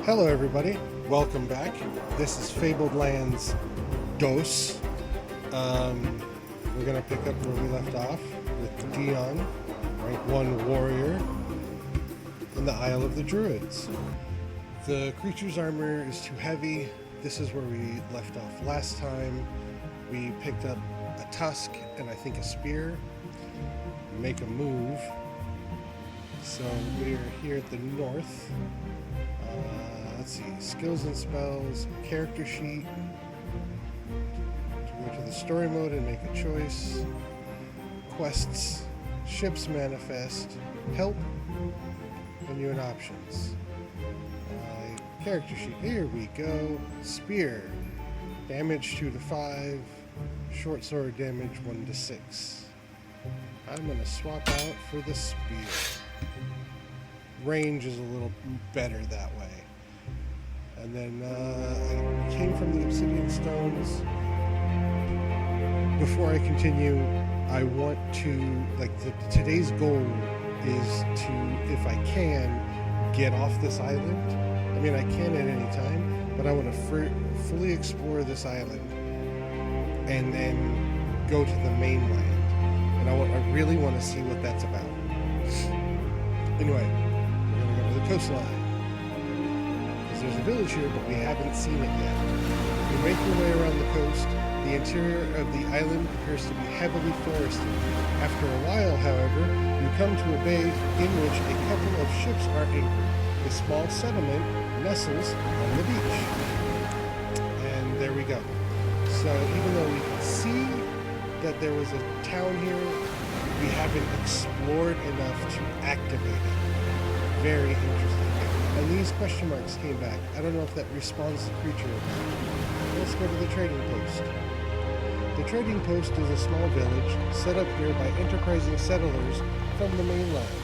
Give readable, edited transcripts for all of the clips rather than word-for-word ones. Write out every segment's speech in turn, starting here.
Hello everybody, welcome back. This is Fabled Lands Dos. We're going to pick up where we left off with Deon, rank 1 warrior, in the Isle of the Druids. The creature's armor is too heavy. This is where we left off last time. We picked up a tusk and I think a spear. Make a move. So we're here at the north. Let's see, skills and spells, character sheet. To go to the story mode and make a choice. Quests, ships manifest, help, and new options. Character sheet, here we go. Spear, damage 2 to 5, short sword damage 1 to 6. I'm going to swap out for the spear. Range is a little better that way. And then I came from the obsidian stones. Before I continue, I want to, today's goal is to, if I can, get off this island. I mean, I can at any time, but I want to fully explore this island and then go to the mainland. And I really want to see what that's about. Anyway, we're going to go to the coastline. There's a village here, but we haven't seen it yet. We make our way around the coast. The interior of the island appears to be heavily forested. After a while, however, you come to a bay in which a couple of ships are anchored. A small settlement nestles on the beach. And there we go. So even though we can see that there was a town here, we haven't explored enough to activate it. Very interesting. And these question marks came back. I don't know if that responds to the creature or not. Let's go to the trading post. The trading post is a small village set up here by enterprising settlers from the mainland.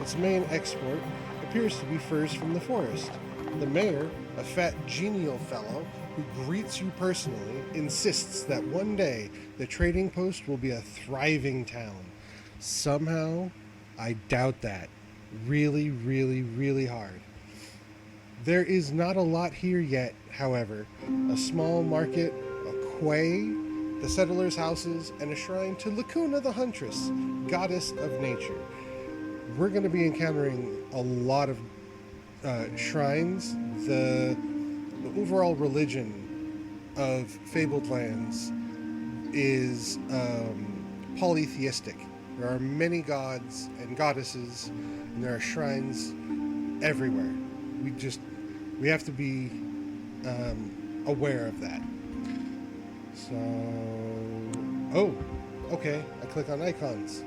Its main export appears to be furs from the forest. The mayor, a fat, genial fellow who greets you personally, insists that one day the trading post will be a thriving town. Somehow, I doubt that. Really, really, really hard. There is not a lot here yet, however. A small market, a quay, the settlers' houses, and a shrine to Lacuna the Huntress, goddess of nature. We're going to be encountering a lot of shrines. The overall religion of Fabled Lands is polytheistic. There are many gods and goddesses, and there are shrines everywhere. We have to be aware of that. So, okay, I click on icons.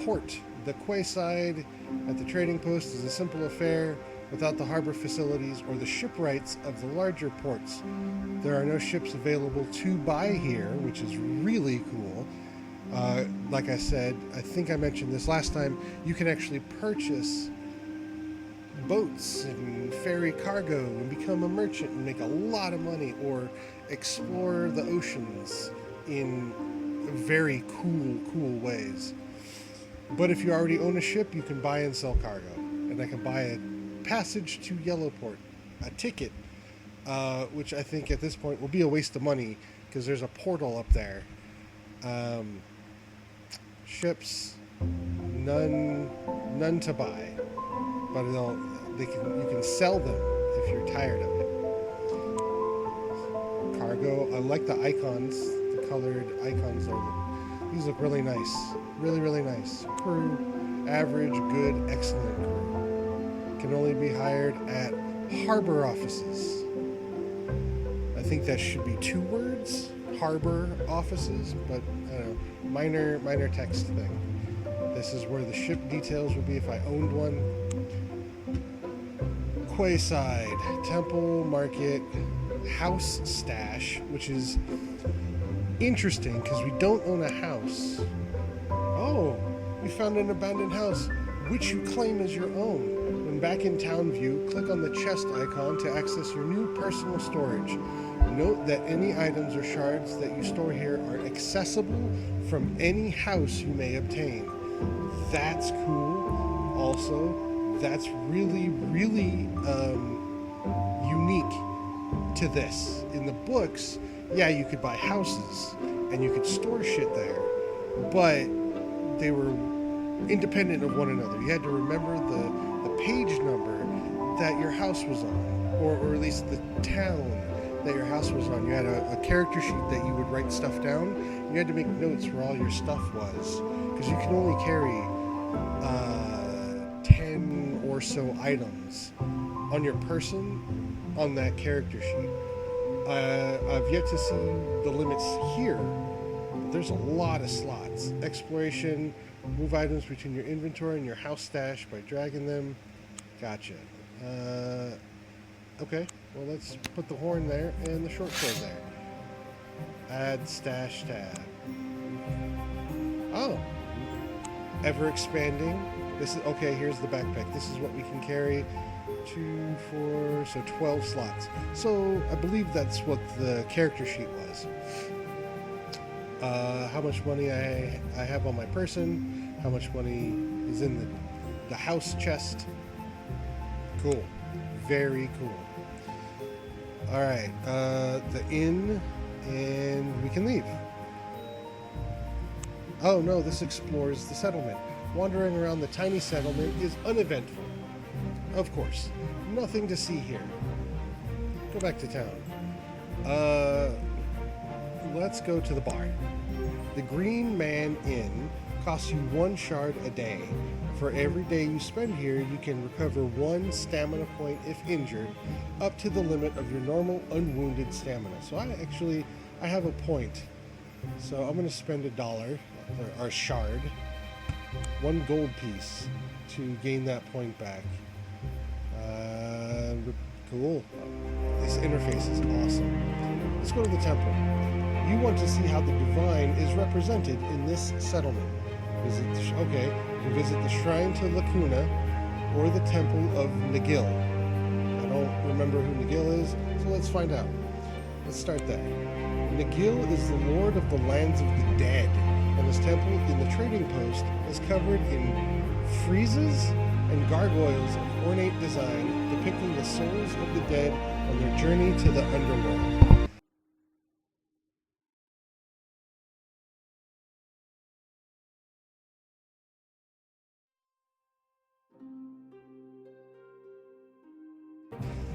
Port. The quayside at the trading post is a simple affair without the harbor facilities or the shipwrights of the larger ports. There are no ships available to buy here, which is really cool. Like I said, I think I mentioned this last time, you can actually purchase boats and ferry cargo and become a merchant and make a lot of money, or explore the oceans in very cool ways. But if you already own a ship, you can buy and sell cargo. And I can buy a passage to Yellowport, a ticket, which I think at this point will be a waste of money because there's a portal up there. Ships, none to buy, but you can sell them if you're tired of it. Cargo, I like the icons, the colored icons these look really nice, really nice. Crew, average, good, excellent crew. Can only be hired at harbor offices. I think that should be 2 words, harbor offices, but I don't know, minor text thing. This is where the ship details would be if I owned one. Quayside, temple, market, house stash, which is interesting because we don't own a house. Oh, we found an abandoned house, which you claim as your own. When back in town view, click on the chest icon to access your new personal storage. Note that any items or shards that you store here are accessible from any house you may obtain. That's cool. Also, that's really to this. In the books, yeah, you could buy houses and you could store shit there, but they were independent of one another. You had to remember the page number that your house was on, or at least the town that your house was on. You had a character sheet that you would write stuff down. You had to make notes where all your stuff was, because you can only carry 10 or so items on your person on that character sheet. I've yet to see the limits here. There's a lot of slots. Exploration, move items between your inventory and your house stash by dragging them. Gotcha. Okay, well, let's put the horn there and the short sword there. Add stash tab. Oh, ever expanding. This is okay. Here's the backpack. This is what we can carry. 2, 4, so 12 slots. So I believe that's what the character sheet was. How much money I have on my person, how much money is in the house chest. Cool. Very cool. Alright, the inn, and we can leave. Oh no, this explores the settlement. Wandering around the tiny settlement is uneventful. Of course. Nothing to see here. Go back to town. Let's go to the bar. The Green Man Inn costs you 1 shard a day. For every day you spend here, you can recover 1 stamina point if injured, up to the limit of your normal unwounded stamina. So I have a point. So I'm going to spend $1, or a shard, 1 gold piece to gain that point back. Cool. This interface is awesome. Let's go to the temple. You want to see how the divine is represented in this settlement. You can visit the Shrine to Lacuna or the Temple of Nagil. I don't remember who Nagil is, so let's find out. Let's start there. Nagil is the Lord of the Lands of the Dead, and his temple in the trading post is covered in friezes and gargoyles of ornate design depicting the souls of the dead on their journey to the underworld.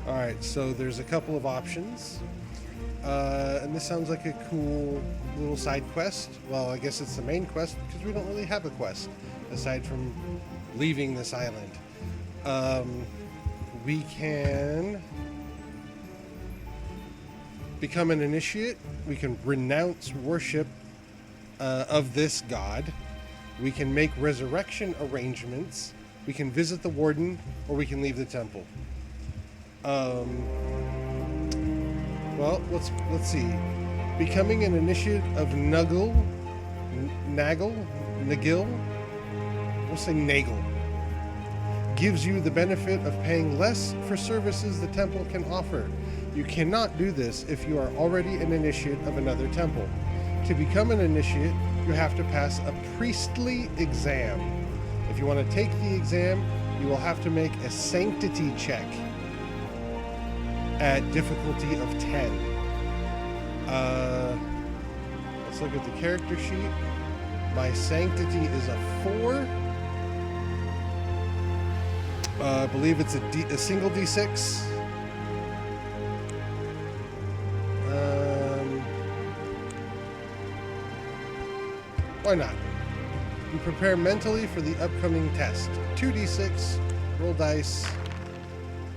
Alright, so there's a couple of options. And this sounds like a cool little side quest. Well, I guess it's the main quest because we don't really have a quest aside from leaving this island. We can become an initiate. We can renounce worship of this god. We can make resurrection arrangements. We can visit the warden, or we can leave the temple. Well, let's see. Becoming an initiate of Nagil. We'll say Nagil. Gives you the benefit of paying less for services the temple can offer. You cannot do this if you are already an initiate of another temple. To become an initiate, you have to pass a priestly exam. If you want to take the exam, you will have to make a sanctity check at difficulty of 10. Let's look at the character sheet. My sanctity is a 4. I believe it's a single D6. Why not? You prepare mentally for the upcoming test. 2d6, roll dice,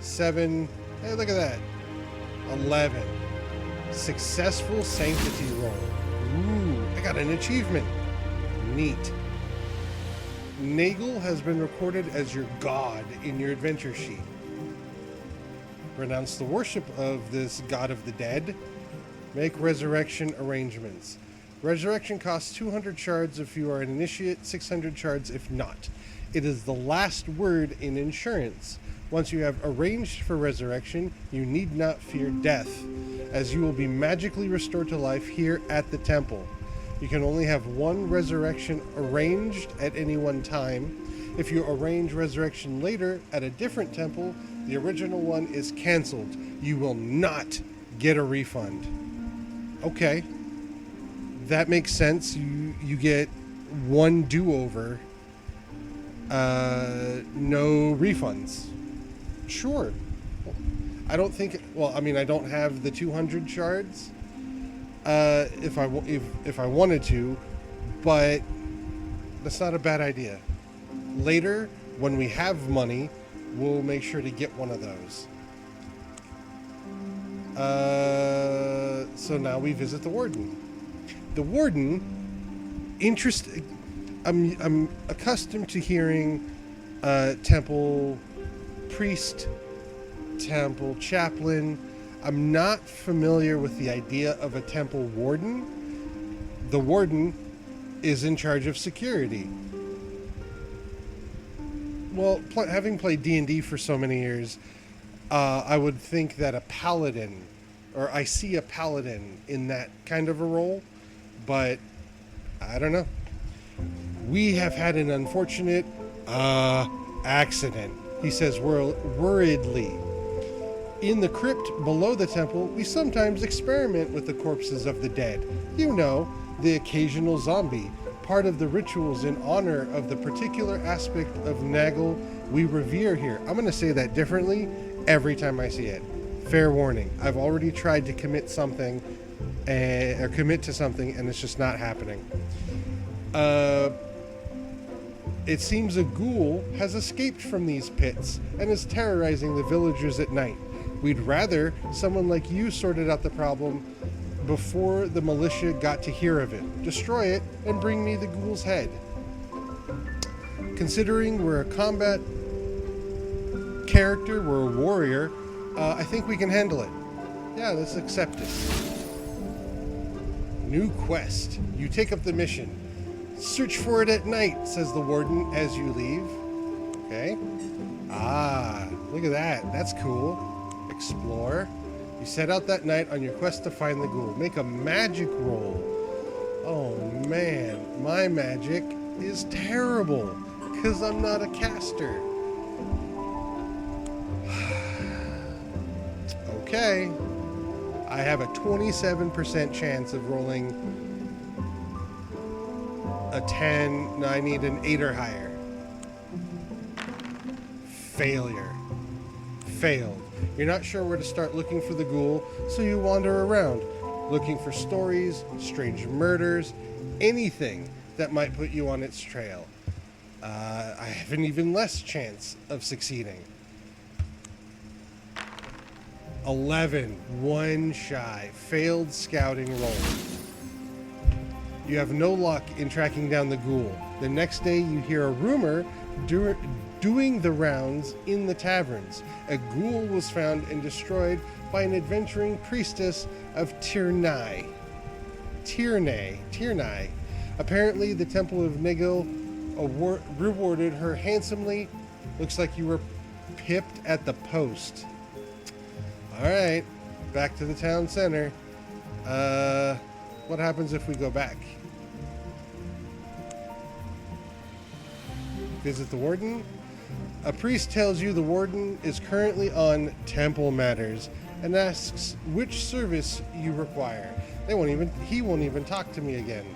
7. Hey, look at that. 11. Successful sanctity roll. Ooh, I got an achievement. Neat. Nagil has been recorded as your god in your adventure sheet. Renounce the worship of this god of the dead. Make resurrection arrangements. Resurrection costs 200 shards if you are an initiate, 600 shards if not. It is the last word in insurance. Once you have arranged for resurrection, you need not fear death, as you will be magically restored to life here at the temple. You can only have 1 resurrection arranged at any one time. If you arrange resurrection later at a different temple, the original one is canceled. You will not get a refund. Okay. That makes sense. You get one do-over. No refunds. Sure. I don't think... Well, I mean, I don't have the 200 shards. If I wanted to, but that's not a bad idea. Later, when we have money, we'll make sure to get one of those. So now we visit the warden. The warden, I'm accustomed to hearing temple priest, temple chaplain. I'm not familiar with the idea of a temple warden. The warden is in charge of security. Well, having played D&D for so many years, I would think that a paladin, or I see a paladin in that kind of a role, but I don't know. We have had an unfortunate accident, he says worriedly. In the crypt below the temple, we sometimes experiment with the corpses of the dead. You know, the occasional zombie, part of the rituals in honor of the particular aspect of Nagel we revere here. I'm going to say that differently every time I see it. Fair warning. I've already tried to commit to something, and it's just not happening. It seems a ghoul has escaped from these pits and is terrorizing the villagers at night. We'd rather someone like you sorted out the problem before the militia got to hear of it. Destroy it and bring me the ghoul's head. Considering we're a combat character, we're a warrior, I think we can handle it. Yeah, let's accept it. New quest. You take up the mission. Search for it at night, says the warden as you leave. Okay. Ah, look at that. That's cool. Explore. You set out that night on your quest to find the ghoul. Make a magic roll. Oh man, my magic is terrible because I'm not a caster. Okay. I have a 27% chance of rolling a 10. No, I need an 8 or higher. Failure. Failed. You're not sure where to start looking for the ghoul, so you wander around, looking for stories, strange murders, anything that might put you on its trail. I have an even less chance of succeeding. 11, one shy, failed scouting roll. You have no luck in tracking down the ghoul. The next day you hear a rumor doing the rounds in the taverns. A ghoul was found and destroyed by an adventuring priestess of Tiernai. Apparently the Temple of Nigel rewarded her handsomely. Looks like you were pipped at the post. Alright, back to the town center. What happens if we go back? Visit the warden. A priest tells you the warden is currently on temple matters and asks which service you require. He won't even talk to me again.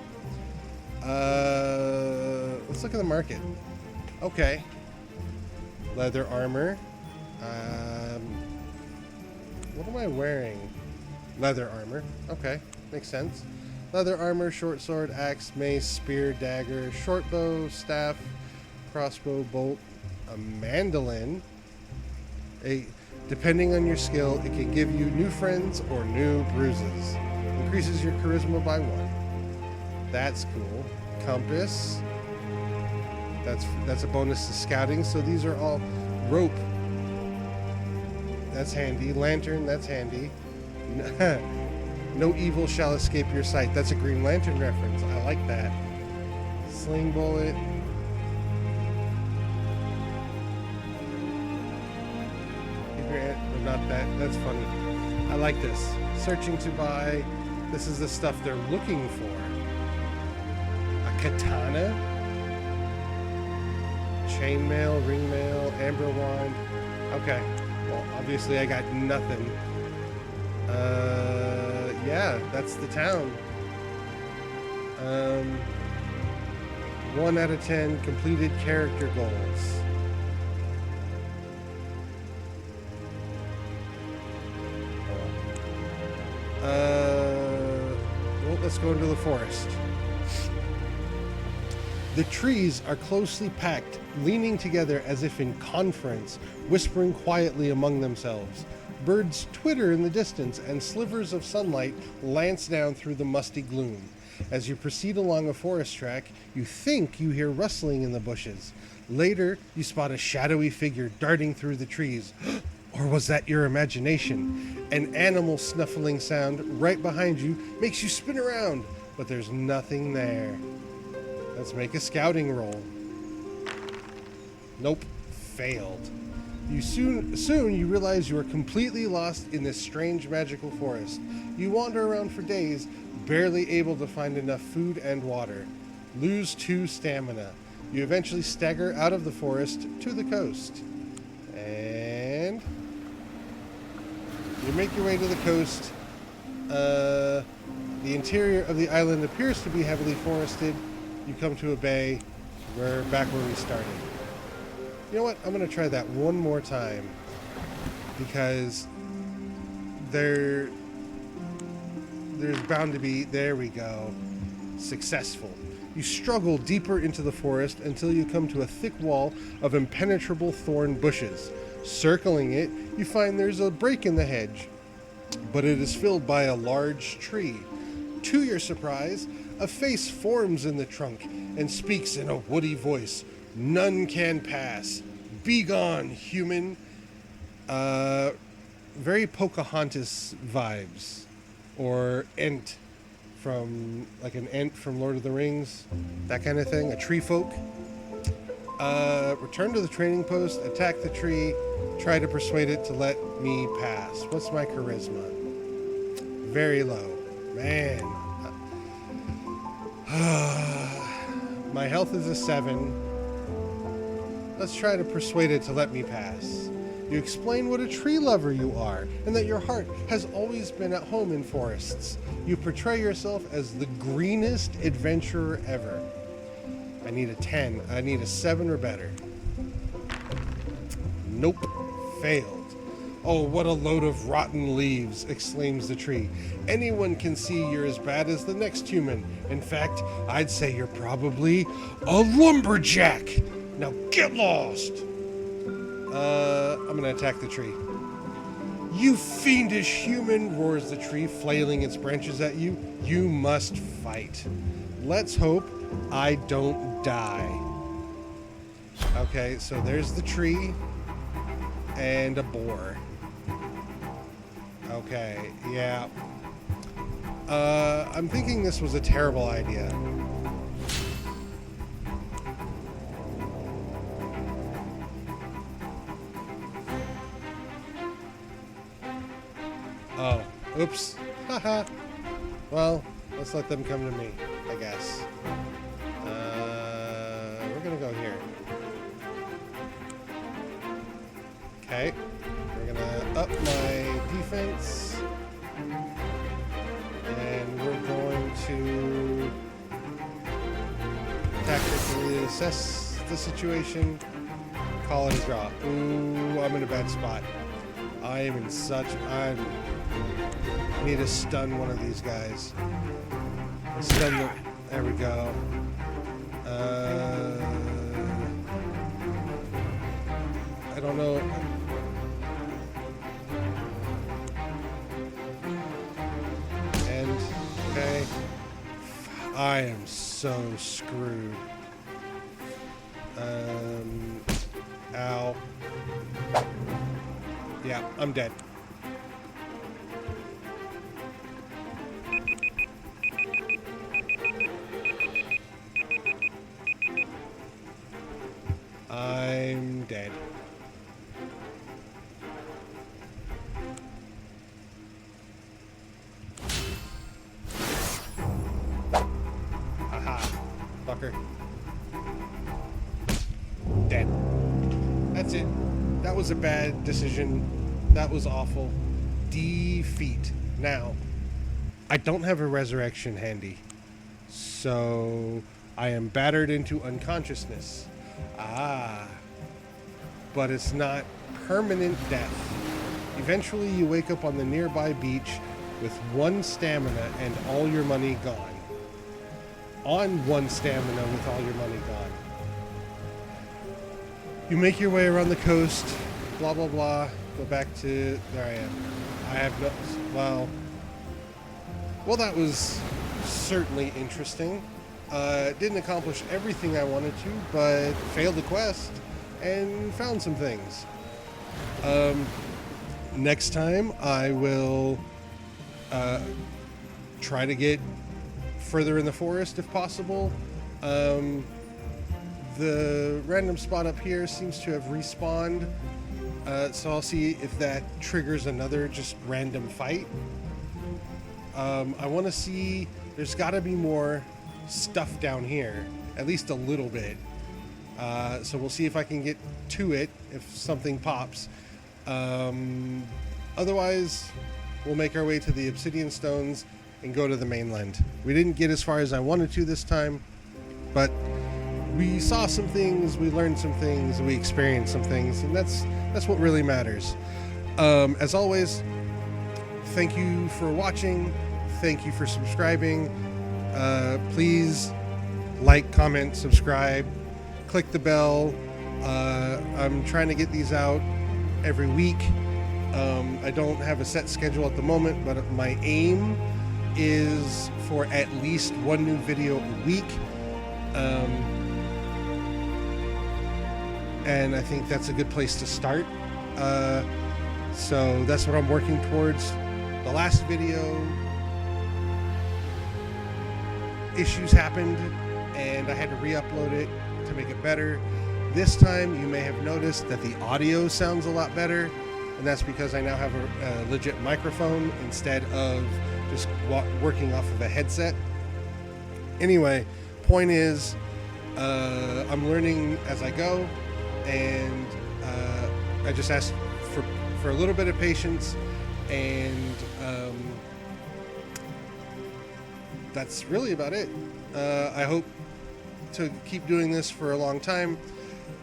Let's look at the market. Okay. Leather armor. What am I wearing? Leather armor. Okay, makes sense. Leather armor, short sword, axe, mace, spear, dagger, short bow, staff, crossbow, bolt, a mandolin. Depending on your skill, it can give you new friends or new bruises. Increases your charisma by 1. That's cool. Compass. That's a bonus to scouting. So these are all rope. That's handy. Lantern. That's handy. No evil shall escape your sight. That's a Green Lantern reference. I like that. Sling bullet. Not that. That's funny. I like this. Searching to buy. This is the stuff they're looking for. A katana. Chainmail, ringmail, amber wand. Okay. Well, obviously I got nothing. Yeah, that's the town. 1 out of 10 completed character goals. Well, let's go into the forest. The trees are closely packed, leaning together as if in conference, whispering quietly among themselves. Birds twitter in the distance, and slivers of sunlight lance down through the musty gloom. As you proceed along a forest track, you think you hear rustling in the bushes. Later, you spot a shadowy figure darting through the trees. Or was that your imagination? An animal snuffling sound right behind you makes you spin around, but there's nothing there. Let's make a scouting roll. Nope, failed. Soon you realize you are completely lost in this strange magical forest. You wander around for days, barely able to find enough food and water. Lose 2 stamina. You eventually stagger out of the forest to the coast. And you make your way to the coast. The interior of the island appears to be heavily forested. You come to a bay. We're back where we started. You know what? I'm going to try that one more time. Because there's bound to be... There we go. Successful. You struggle deeper into the forest until you come to a thick wall of impenetrable thorn bushes. Circling it, you find there's a break in the hedge. But it is filled by a large tree. To your surprise, a face forms in the trunk and speaks in a woody voice. None can pass. Be gone, human. Very Pocahontas vibes. Or Ent from, like an Ent from Lord of the Rings. That kind of thing. A tree folk. Return to the training post, attack the tree, try to persuade it to let me pass. What's my charisma? Very low. Man. My health is a 7. Let's try to persuade it to let me pass. You explain what a tree lover you are, and that your heart has always been at home in forests. You portray yourself as the greenest adventurer ever. I need a 10. I need a 7 or better. Nope. Failed. Oh, what a load of rotten leaves, exclaims the tree. Anyone can see you're as bad as the next human. In fact, I'd say you're probably a lumberjack. Now get lost. I'm going to attack the tree. You fiendish human, roars the tree, flailing its branches at you. You must fight. Let's hope I don't die. Okay, so there's the tree and a boar. Okay, yeah. I'm thinking this was a terrible idea. Oh, oops. Haha. Well, let's let them come to me, I guess. We're gonna go here. Okay. We're gonna up my defense. And we're going to tactically assess the situation. Call it a draw. Ooh, I'm in a bad spot. I am in such... I need to stun one of these guys. Stun them. There we go. I don't know. And, okay. I am so screwed. Ow. Yeah, I'm dead. I'm dead. Haha, fucker. Dead. That's it. That was a bad decision. That was awful. defeat. Now, I don't have a resurrection handy, so I am battered into unconsciousness. But it's not permanent death. Eventually you wake up on the nearby beach with 1 stamina and all your money gone. On 1 stamina with all your money gone. You make your way around the coast, blah blah blah, go back to, there I am. I have no, well that was certainly interesting. Didn't accomplish everything I wanted to, but failed the quest and found some things. Next time I will try to get further in the forest if possible. The random spot up here seems to have respawned, so I'll see if that triggers another just random fight. I want to see, there's got to be more stuff down here, at least a little bit. So we'll see if I can get to it if something pops. Otherwise, we'll make our way to the Obsidian Stones and go to the mainland. We didn't get as far as I wanted to this time, but we saw some things, we learned some things, we experienced some things, and that's what really matters. As always, thank you for watching. Thank you for subscribing. Please like, comment, subscribe, click the bell. I'm trying to get these out every week. I don't have a set schedule at the moment, but my aim is for at least 1 new video a week. And I think that's a good place to start. So that's what I'm working towards. The last video, issues happened and I had to re-upload it to make it better. This time you may have noticed that the audio sounds a lot better, and that's because I now have a legit microphone instead of just working off of a headset. Anyway, point is, I'm learning as I go, and I just ask for a little bit of patience, and that's really about it. I hope to keep doing this for a long time.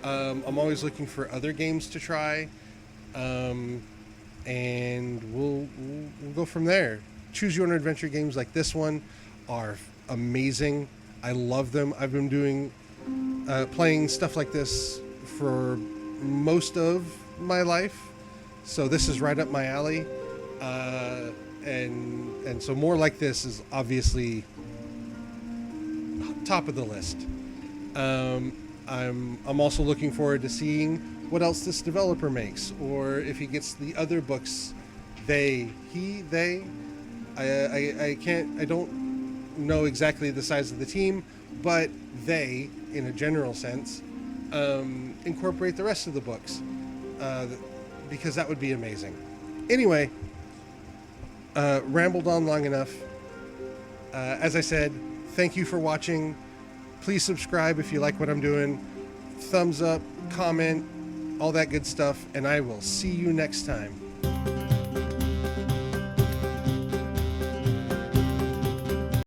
I'm always looking for other games to try, and we'll go from there. Choose Your Own Adventure games like this one are amazing. I love them. I've been doing playing stuff like this for most of my life, so this is right up my alley. And so more like this is obviously top of the list. I'm also looking forward to seeing what else this developer makes, or if he gets the other books. I don't know exactly the size of the team, but they, in a general sense, incorporate the rest of the books, because that would be amazing. Anyway, rambled on long enough. As I said, thank you for watching. Please subscribe if you like what I'm doing. Thumbs up, comment, all that good stuff, and I will see you next time.